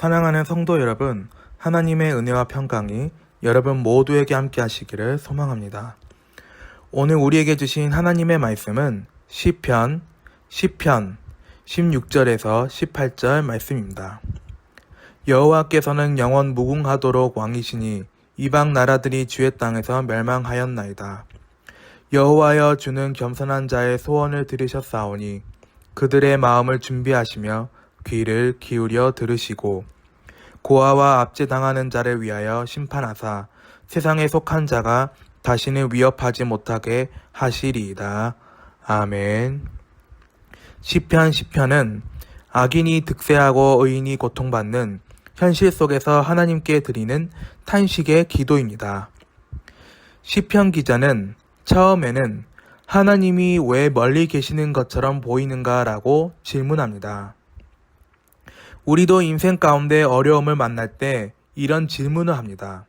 사랑하는 성도 여러분, 하나님의 은혜와 평강이 여러분 모두에게 함께 하시기를 소망합니다. 오늘 우리에게 주신 하나님의 말씀은 시편 16절에서 18절 말씀입니다. 여호와께서는 영원 무궁하도록 왕이시니 이방 나라들이 주의 땅에서 멸망하였나이다. 여호와여, 주는 겸손한 자의 소원을 들으셨사오니 그들의 마음을 준비하시며 귀를 기울여 들으시고 고아와 압제당하는 자를 위하여 심판하사 세상에 속한 자가 다시는 위협하지 못하게 하시리이다. 아멘. 시편은 악인이 득세하고 의인이 고통받는 현실 속에서 하나님께 드리는 탄식의 기도입니다. 시편 기자는 처음에는 하나님이 왜 멀리 계시는 것처럼 보이는가라고 질문합니다. 우리도 인생 가운데 어려움을 만날 때 이런 질문을 합니다.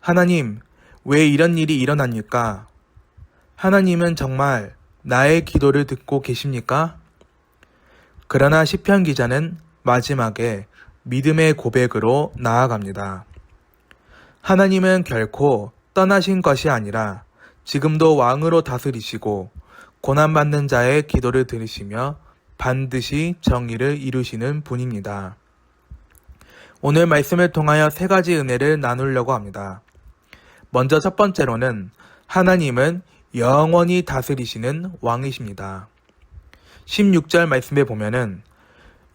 하나님, 왜 이런 일이 일어납니까? 하나님은 정말 나의 기도를 듣고 계십니까? 그러나 시편 기자는 마지막에 믿음의 고백으로 나아갑니다. 하나님은 결코 떠나신 것이 아니라 지금도 왕으로 다스리시고 고난받는 자의 기도를 들으시며 반드시 정의를 이루시는 분입니다. 오늘 말씀을 통하여 세 가지 은혜를 나누려고 합니다. 먼저 첫 번째로는 하나님은 영원히 다스리시는 왕이십니다. 16절 말씀에 보면은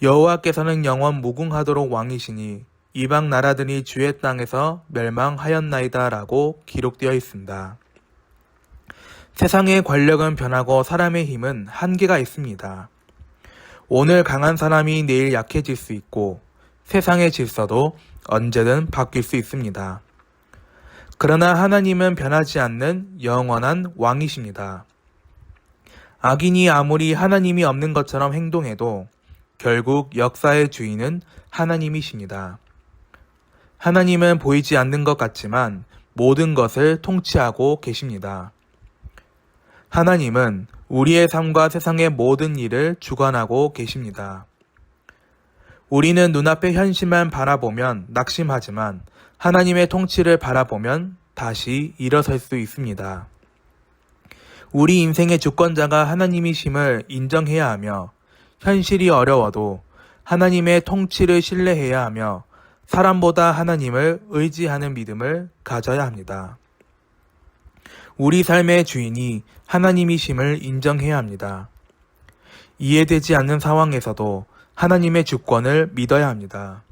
여호와께서는 영원 무궁하도록 왕이시니 이방 나라들이 주의 땅에서 멸망하였나이다 라고 기록되어 있습니다. 세상의 권력은 변하고 사람의 힘은 한계가 있습니다. 오늘 강한 사람이 내일 약해질 수 있고 세상의 질서도 언제든 바뀔 수 있습니다. 그러나 하나님은 변하지 않는 영원한 왕이십니다. 악인이 아무리 하나님이 없는 것처럼 행동해도 결국 역사의 주인은 하나님이십니다. 하나님은 보이지 않는 것 같지만 모든 것을 통치하고 계십니다. 하나님은 우리의 삶과 세상의 모든 일을 주관하고 계십니다. 우리는 눈앞의 현실만 바라보면 낙심하지만 하나님의 통치를 바라보면 다시 일어설 수 있습니다. 우리 인생의 주권자가 하나님이심을 인정해야 하며 현실이 어려워도 하나님의 통치를 신뢰해야 하며 사람보다 하나님을 의지하는 믿음을 가져야 합니다. 우리 삶의 주인이 하나님이심을 인정해야 합니다. 이해되지 않는 상황에서도 하나님의 주권을 믿어야 합니다.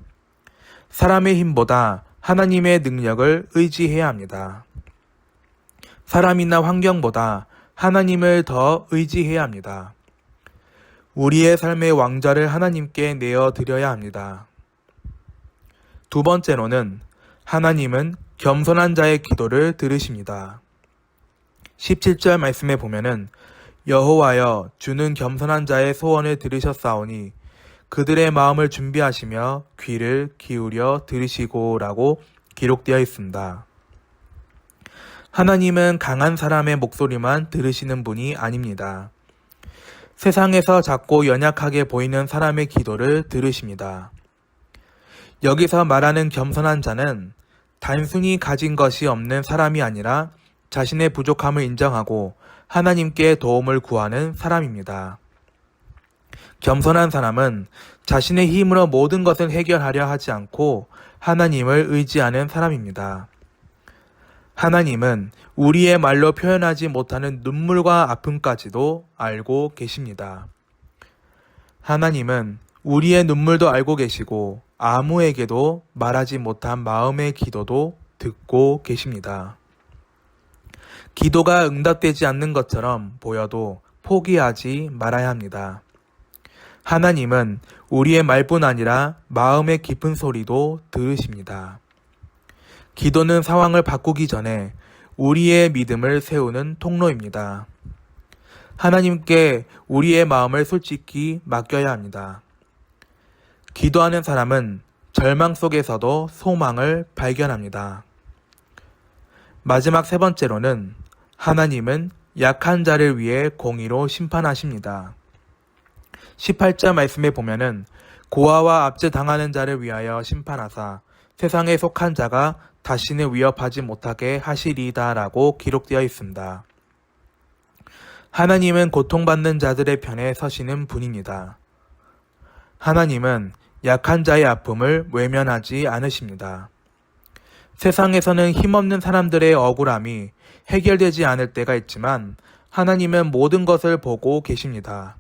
사람의 힘보다 하나님의 능력을 의지해야 합니다. 사람이나 환경보다 하나님을 더 의지해야 합니다. 우리의 삶의 왕좌를 하나님께 내어드려야 합니다. 두 번째로는 하나님은 겸손한 자의 기도를 들으십니다. 17절 말씀에 보면은 여호와여, 주는 겸손한 자의 소원을 들으셨사오니 그들의 마음을 준비하시며 귀를 기울여 들으시고 라고 기록되어 있습니다. 하나님은 강한 사람의 목소리만 들으시는 분이 아닙니다. 세상에서 작고 연약하게 보이는 사람의 기도를 들으십니다. 여기서 말하는 겸손한 자는 단순히 가진 것이 없는 사람이 아니라 자신의 부족함을 인정하고 하나님께 도움을 구하는 사람입니다. 겸손한 사람은 자신의 힘으로 모든 것을 해결하려 하지 않고 하나님을 의지하는 사람입니다. 하나님은 우리의 말로 표현하지 못하는 눈물과 아픔까지도 알고 계십니다. 하나님은 우리의 눈물도 알고 계시고 아무에게도 말하지 못한 마음의 기도도 듣고 계십니다. 기도가 응답되지 않는 것처럼 보여도 포기하지 말아야 합니다. 하나님은 우리의 말뿐 아니라 마음의 깊은 소리도 들으십니다. 기도는 상황을 바꾸기 전에 우리의 믿음을 세우는 통로입니다. 하나님께 우리의 마음을 솔직히 맡겨야 합니다. 기도하는 사람은 절망 속에서도 소망을 발견합니다. 마지막 세 번째로는 하나님은 약한 자를 위해 공의로 심판하십니다. 18절 말씀에 보면은 고아와 압제당하는 자를 위하여 심판하사 세상에 속한 자가 다시는 위협하지 못하게 하시리이다 라고 기록되어 있습니다. 하나님은 고통받는 자들의 편에 서시는 분입니다. 하나님은 약한 자의 아픔을 외면하지 않으십니다. 세상에서는 힘없는 사람들의 억울함이 해결되지 않을 때가 있지만 하나님은 모든 것을 보고 계십니다.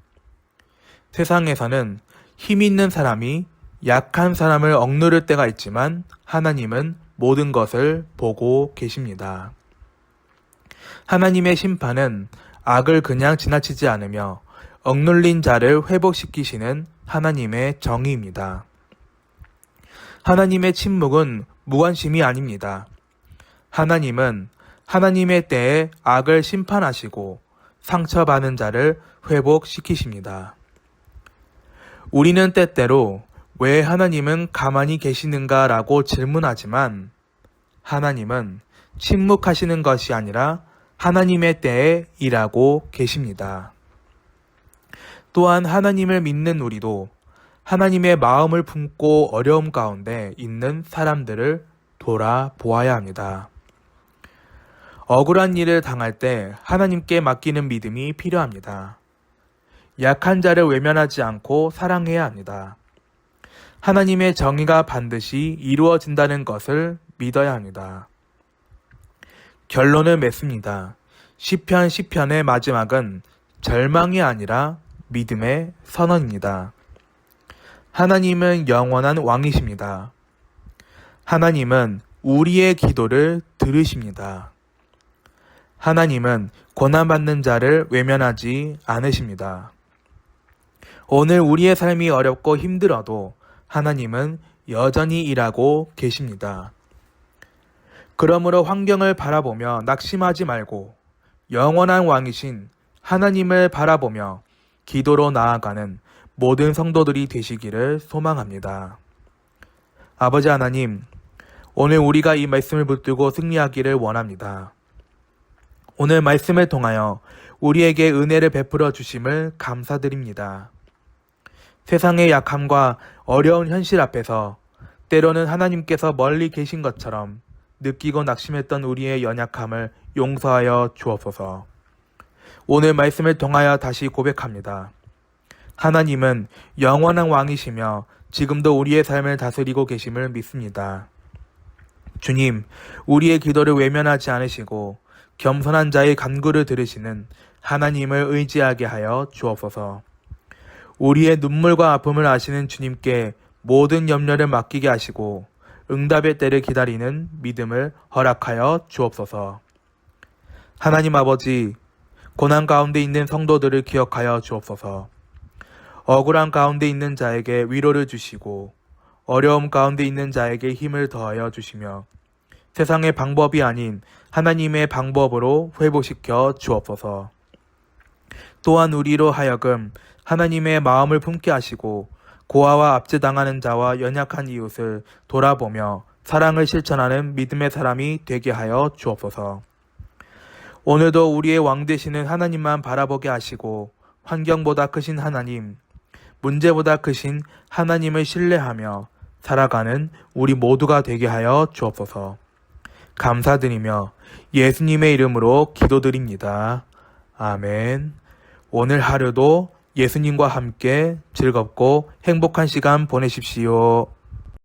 세상에서는 힘 있는 사람이 약한 사람을 억누를 때가 있지만 하나님은 모든 것을 보고 계십니다. 하나님의 심판은 악을 그냥 지나치지 않으며 억눌린 자를 회복시키시는 하나님의 정의입니다. 하나님의 침묵은 무관심이 아닙니다. 하나님은 하나님의 때에 악을 심판하시고 상처받은 자를 회복시키십니다. 우리는 때때로 왜 하나님은 가만히 계시는가 라고 질문하지만 하나님은 침묵하시는 것이 아니라 하나님의 때에 일하고 계십니다. 또한 하나님을 믿는 우리도 하나님의 마음을 품고 어려움 가운데 있는 사람들을 돌아보아야 합니다. 억울한 일을 당할 때 하나님께 맡기는 믿음이 필요합니다. 약한 자를 외면하지 않고 사랑해야 합니다. 하나님의 정의가 반드시 이루어진다는 것을 믿어야 합니다. 결론을 맺습니다. 시편의 마지막은 절망이 아니라 믿음의 선언입니다. 하나님은 영원한 왕이십니다. 하나님은 우리의 기도를 들으십니다. 하나님은 고난받는 자를 외면하지 않으십니다. 오늘 우리의 삶이 어렵고 힘들어도 하나님은 여전히 일하고 계십니다. 그러므로 환경을 바라보며 낙심하지 말고 영원한 왕이신 하나님을 바라보며 기도로 나아가는 모든 성도들이 되시기를 소망합니다. 아버지 하나님, 오늘 우리가 이 말씀을 붙들고 승리하기를 원합니다. 오늘 말씀을 통하여 우리에게 은혜를 베풀어 주심을 감사드립니다. 세상의 약함과 어려운 현실 앞에서 때로는 하나님께서 멀리 계신 것처럼 느끼고 낙심했던 우리의 연약함을 용서하여 주옵소서. 오늘 말씀을 통하여 다시 고백합니다. 하나님은 영원한 왕이시며 지금도 우리의 삶을 다스리고 계심을 믿습니다. 주님, 우리의 기도를 외면하지 않으시고 겸손한 자의 간구를 들으시는 하나님을 의지하게 하여 주옵소서. 우리의 눈물과 아픔을 아시는 주님께 모든 염려를 맡기게 하시고 응답의 때를 기다리는 믿음을 허락하여 주옵소서. 하나님 아버지, 고난 가운데 있는 성도들을 기억하여 주옵소서. 억울한 가운데 있는 자에게 위로를 주시고 어려움 가운데 있는 자에게 힘을 더하여 주시며 세상의 방법이 아닌 하나님의 방법으로 회복시켜 주옵소서. 또한 우리로 하여금 하나님의 마음을 품게 하시고 고아와 압제당하는 자와 연약한 이웃을 돌아보며 사랑을 실천하는 믿음의 사람이 되게 하여 주옵소서. 오늘도 우리의 왕 되시는 하나님만 바라보게 하시고 환경보다 크신 하나님, 문제보다 크신 하나님을 신뢰하며 살아가는 우리 모두가 되게 하여 주옵소서. 감사드리며 예수님의 이름으로 기도드립니다. 아멘. 오늘 하루도 예수님과 함께 즐겁고 행복한 시간 보내십시오.